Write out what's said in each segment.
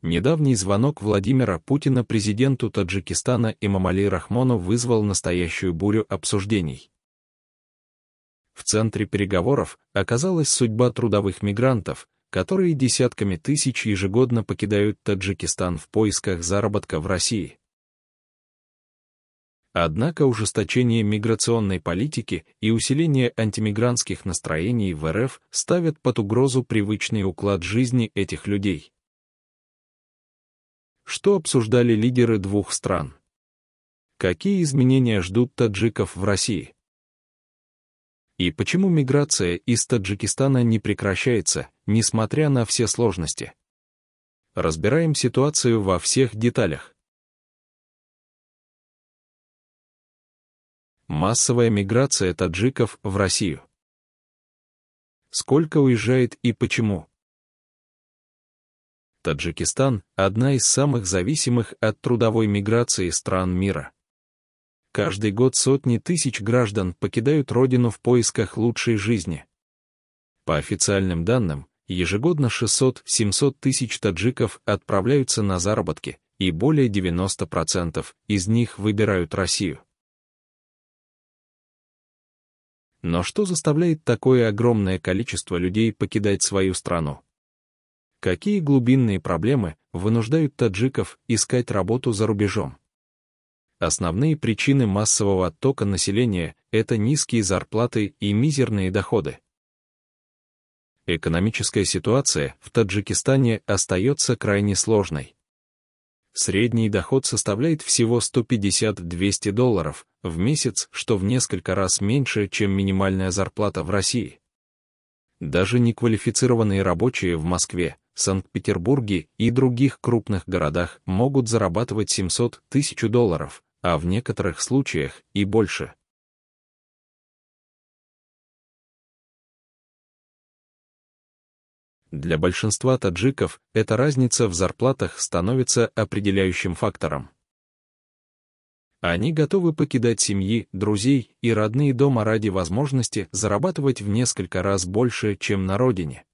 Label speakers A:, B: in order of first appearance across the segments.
A: Недавний звонок Владимира Путина президенту Таджикистана Эмомали Рахмону вызвал настоящую бурю обсуждений. В центре переговоров оказалась судьба трудовых мигрантов, которые десятками тысяч ежегодно покидают Таджикистан в поисках заработка в России. Однако ужесточение миграционной политики и усиление антимигрантских настроений в РФ ставят под угрозу привычный уклад жизни этих людей. Что обсуждали лидеры двух стран? Какие изменения ждут таджиков в России? И почему миграция из Таджикистана не прекращается, несмотря на все сложности? Разбираем ситуацию во всех деталях. Массовая миграция таджиков в Россию. Сколько уезжает и почему? Таджикистан – одна из самых зависимых от трудовой миграции стран мира. Каждый год сотни тысяч граждан покидают родину в поисках лучшей жизни. По официальным данным, ежегодно 600-700 тысяч таджиков отправляются на заработки, и более 90% из них выбирают Россию. Но что заставляет такое огромное количество людей покидать свою страну? Какие глубинные проблемы вынуждают таджиков искать работу за рубежом? Основные причины массового оттока населения – это низкие зарплаты и мизерные доходы. Экономическая ситуация в Таджикистане остается крайне сложной. Средний доход составляет всего $150-200 в месяц, что в несколько раз меньше, чем минимальная зарплата в России. Даже неквалифицированные рабочие в Москве, Санкт-Петербурге и других крупных городах могут зарабатывать $700-1000, а в некоторых случаях и больше. Для большинства таджиков эта разница в зарплатах становится определяющим фактором. Они готовы покидать семьи, друзей и родные дома ради возможности зарабатывать в несколько раз больше, чем на родине.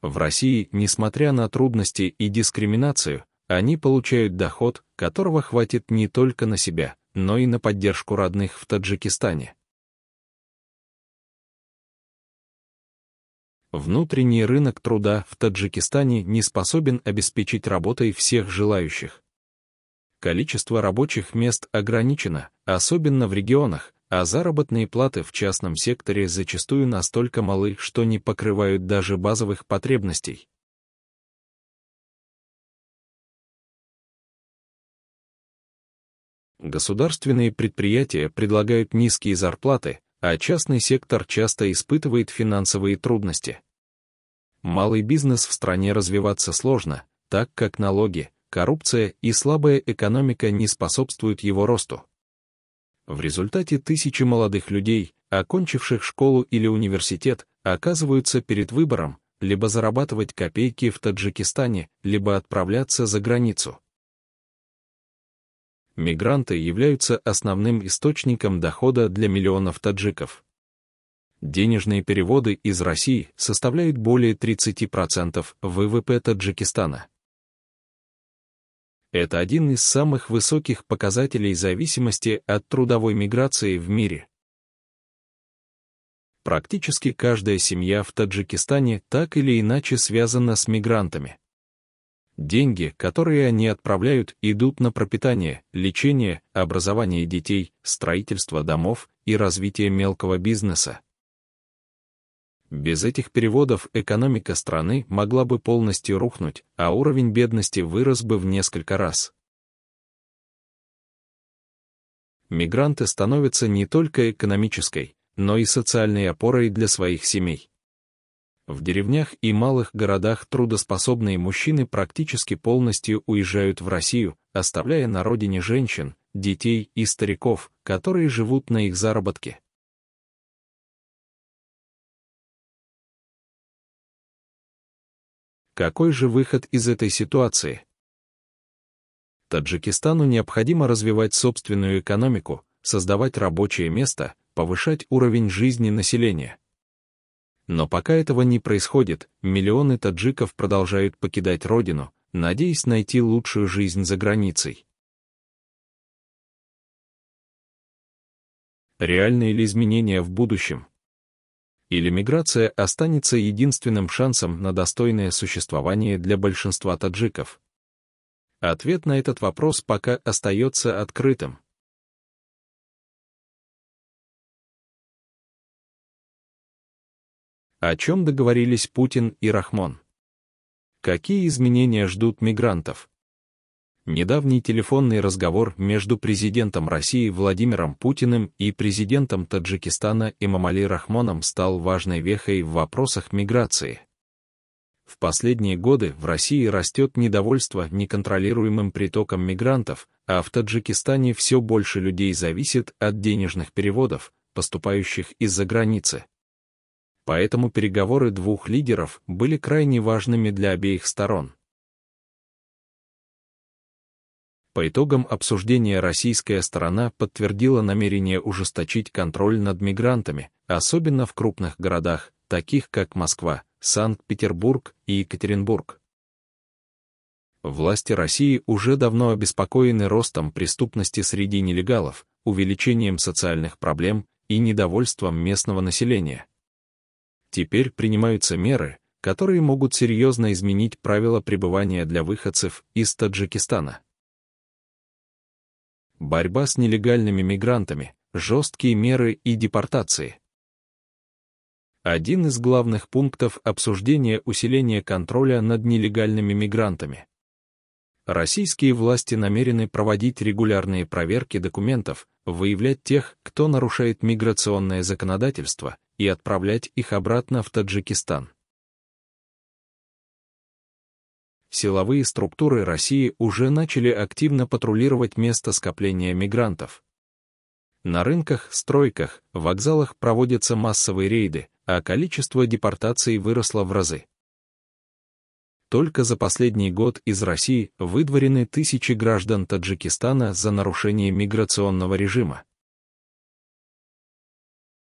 A: В России, несмотря на трудности и дискриминацию, они получают доход, которого хватит не только на себя, но и на поддержку родных в Таджикистане. Внутренний рынок труда в Таджикистане не способен обеспечить работой всех желающих. Количество рабочих мест ограничено, особенно в регионах, а заработные платы в частном секторе зачастую настолько малы, что не покрывают даже базовых потребностей. Государственные предприятия предлагают низкие зарплаты, а частный сектор часто испытывает финансовые трудности. Малый бизнес в стране развиваться сложно, так как налоги, коррупция и слабая экономика не способствуют его росту. В результате тысячи молодых людей, окончивших школу или университет, оказываются перед выбором либо зарабатывать копейки в Таджикистане, либо отправляться за границу. Мигранты являются основным источником дохода для миллионов таджиков. Денежные переводы из России составляют более 30% ВВП Таджикистана. Это один из самых высоких показателей зависимости от трудовой миграции в мире. Практически каждая семья в Таджикистане так или иначе связана с мигрантами. Деньги, которые они отправляют, идут на пропитание, лечение, образование детей, строительство домов и развитие мелкого бизнеса. Без этих переводов экономика страны могла бы полностью рухнуть, а уровень бедности вырос бы в несколько раз. Мигранты становятся не только экономической, но и социальной опорой для своих семей. В деревнях и малых городах трудоспособные мужчины практически полностью уезжают в Россию, оставляя на родине женщин, детей и стариков, которые живут на их заработки. Какой же выход из этой ситуации? Таджикистану необходимо развивать собственную экономику, создавать рабочие места, повышать уровень жизни населения. Но пока этого не происходит, миллионы таджиков продолжают покидать родину, надеясь найти лучшую жизнь за границей. Реальны ли изменения в будущем? Или миграция останется единственным шансом на достойное существование для большинства таджиков? Ответ на этот вопрос пока остается открытым. О чем договорились Путин и Рахмон? Какие изменения ждут мигрантов? Недавний телефонный разговор между президентом России Владимиром Путиным и президентом Таджикистана Эмомали Рахмоном стал важной вехой в вопросах миграции. В последние годы в России растет недовольство неконтролируемым притоком мигрантов, а в Таджикистане все больше людей зависит от денежных переводов, поступающих из-за границы. Поэтому переговоры двух лидеров были крайне важными для обеих сторон. По итогам обсуждения российская сторона подтвердила намерение ужесточить контроль над мигрантами, особенно в крупных городах, таких как Москва, Санкт-Петербург и Екатеринбург. Власти России уже давно обеспокоены ростом преступности среди нелегалов, увеличением социальных проблем и недовольством местного населения. Теперь принимаются меры, которые могут серьезно изменить правила пребывания для выходцев из Таджикистана. Борьба с нелегальными мигрантами, жесткие меры и депортации. Один из главных пунктов обсуждения — усиление контроля над нелегальными мигрантами. Российские власти намерены проводить регулярные проверки документов, выявлять тех, кто нарушает миграционное законодательство, и отправлять их обратно в Таджикистан. Силовые структуры России уже начали активно патрулировать место скопления мигрантов. На рынках, стройках, вокзалах проводятся массовые рейды, а количество депортаций выросло в разы. Только за последний год из России выдворены тысячи граждан Таджикистана за нарушение миграционного режима.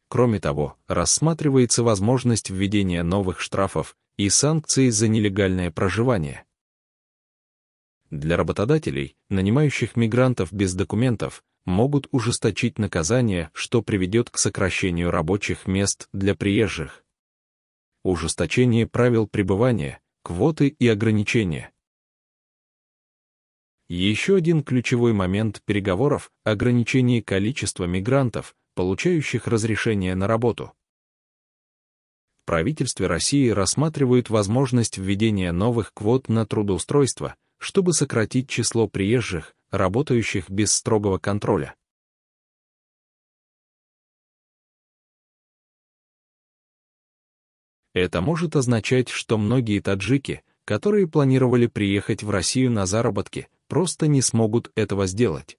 A: Кроме того, рассматривается возможность введения новых штрафов и санкций за нелегальное проживание. Для работодателей, нанимающих мигрантов без документов, могут ужесточить наказание, что приведет к сокращению рабочих мест для приезжих. Ужесточение правил пребывания, квоты и ограничения. Еще один ключевой момент переговоров — ограничение количества мигрантов, получающих разрешение на работу. В правительстве России рассматривают возможность введения новых квот на трудоустройство, чтобы сократить число приезжих, работающих без строгого контроля. Это может означать, что многие таджики, которые планировали приехать в Россию на заработки, просто не смогут этого сделать.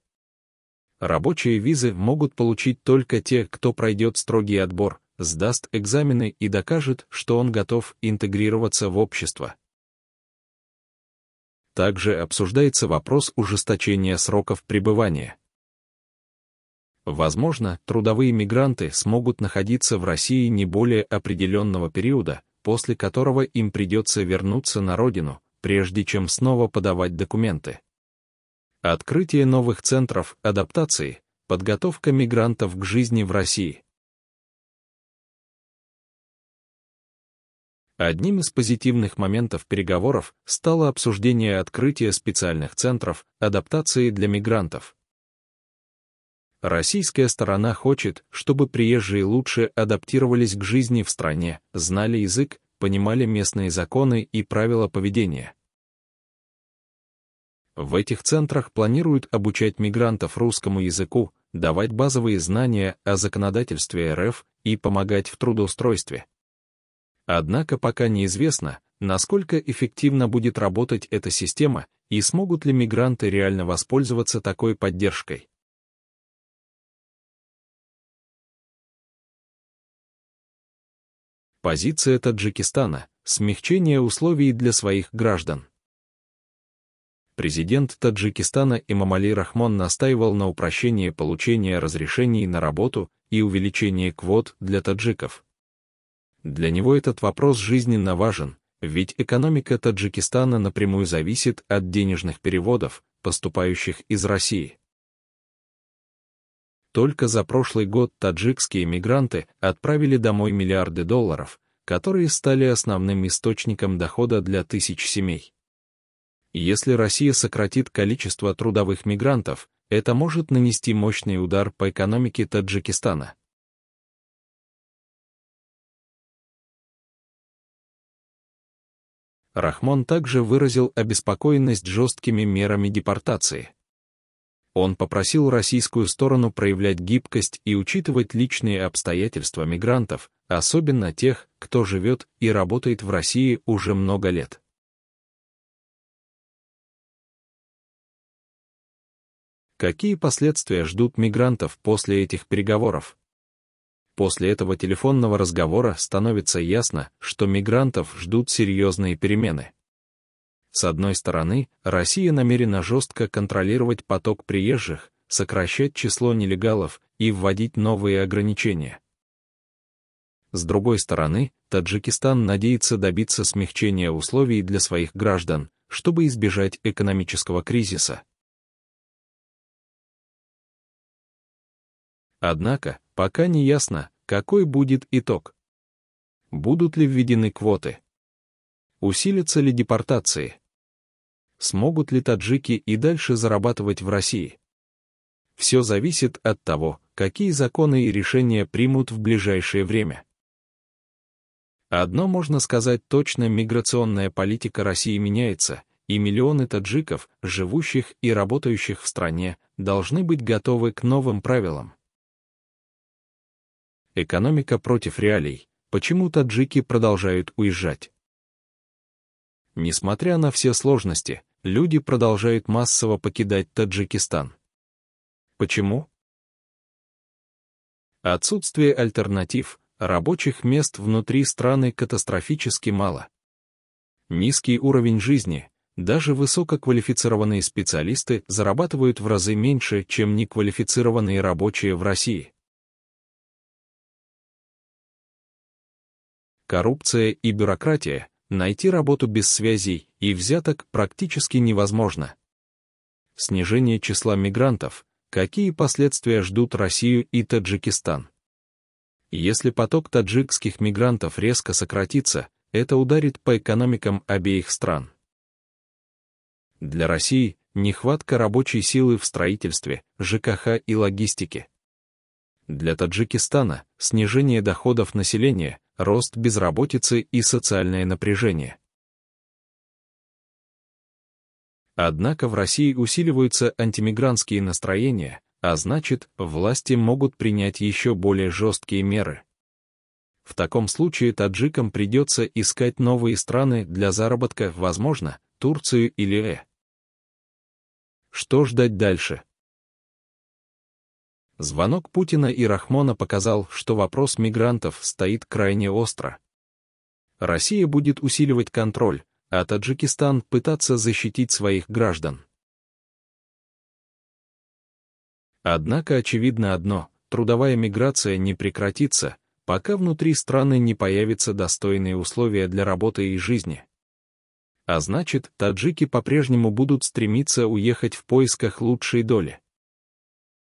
A: Рабочие визы могут получить только те, кто пройдет строгий отбор, сдаст экзамены и докажет, что он готов интегрироваться в общество. Также обсуждается вопрос ужесточения сроков пребывания. Возможно, трудовые мигранты смогут находиться в России не более определенного периода, после которого им придется вернуться на родину, прежде чем снова подавать документы. Открытие новых центров адаптации, подготовка мигрантов к жизни в России. Одним из позитивных моментов переговоров стало обсуждение открытия специальных центров адаптации для мигрантов. Российская сторона хочет, чтобы приезжие лучше адаптировались к жизни в стране, знали язык, понимали местные законы и правила поведения. В этих центрах планируют обучать мигрантов русскому языку, давать базовые знания о законодательстве РФ и помогать в трудоустройстве. Однако пока неизвестно, насколько эффективно будет работать эта система и смогут ли мигранты реально воспользоваться такой поддержкой. Позиция Таджикистана — смягчение условий для своих граждан. Президент Таджикистана Эмомали Рахмон настаивал на упрощении получения разрешений на работу и увеличении квот для таджиков. Для него этот вопрос жизненно важен, ведь экономика Таджикистана напрямую зависит от денежных переводов, поступающих из России. Только за прошлый год таджикские мигранты отправили домой миллиарды долларов, которые стали основным источником дохода для тысяч семей. Если Россия сократит количество трудовых мигрантов, это может нанести мощный удар по экономике Таджикистана. Рахмон также выразил обеспокоенность жесткими мерами депортации. Он попросил российскую сторону проявлять гибкость и учитывать личные обстоятельства мигрантов, особенно тех, кто живет и работает в России уже много лет. Какие последствия ждут мигрантов после этих переговоров? После этого телефонного разговора становится ясно, что мигрантов ждут серьезные перемены. С одной стороны, Россия намерена жестко контролировать поток приезжих, сокращать число нелегалов и вводить новые ограничения. С другой стороны, Таджикистан надеется добиться смягчения условий для своих граждан, чтобы избежать экономического кризиса. Однако, пока не ясно, какой будет итог. Будут ли введены квоты? Усилятся ли депортации? Смогут ли таджики и дальше зарабатывать в России? Все зависит от того, какие законы и решения примут в ближайшее время. Одно можно сказать точно: миграционная политика России меняется, и миллионы таджиков, живущих и работающих в стране, должны быть готовы к новым правилам. Экономика против реалий. Почему таджики продолжают уезжать? Несмотря на все сложности, люди продолжают массово покидать Таджикистан. Почему? Отсутствие альтернатив, рабочих мест внутри страны катастрофически мало. Низкий уровень жизни, даже высококвалифицированные специалисты зарабатывают в разы меньше, чем неквалифицированные рабочие в России. Коррупция и бюрократия. Найти работу без связей и взяток практически невозможно. Снижение числа мигрантов. Какие последствия ждут Россию и Таджикистан? Если поток таджикских мигрантов резко сократится, это ударит по экономикам обеих стран. Для России нехватка рабочей силы в строительстве, ЖКХ и логистике. Для Таджикистана снижение доходов населения, рост безработицы и социальное напряжение. Однако в России усиливаются антимигрантские настроения, а значит, власти могут принять еще более жесткие меры. В таком случае таджикам придется искать новые страны для заработка, возможно, Турцию или Что ждать дальше? Звонок Путина и Рахмона показал, что вопрос мигрантов стоит крайне остро. Россия будет усиливать контроль, а Таджикистан пытаться защитить своих граждан. Однако очевидно одно: трудовая миграция не прекратится, пока внутри страны не появятся достойные условия для работы и жизни. А значит, таджики по-прежнему будут стремиться уехать в поисках лучшей доли.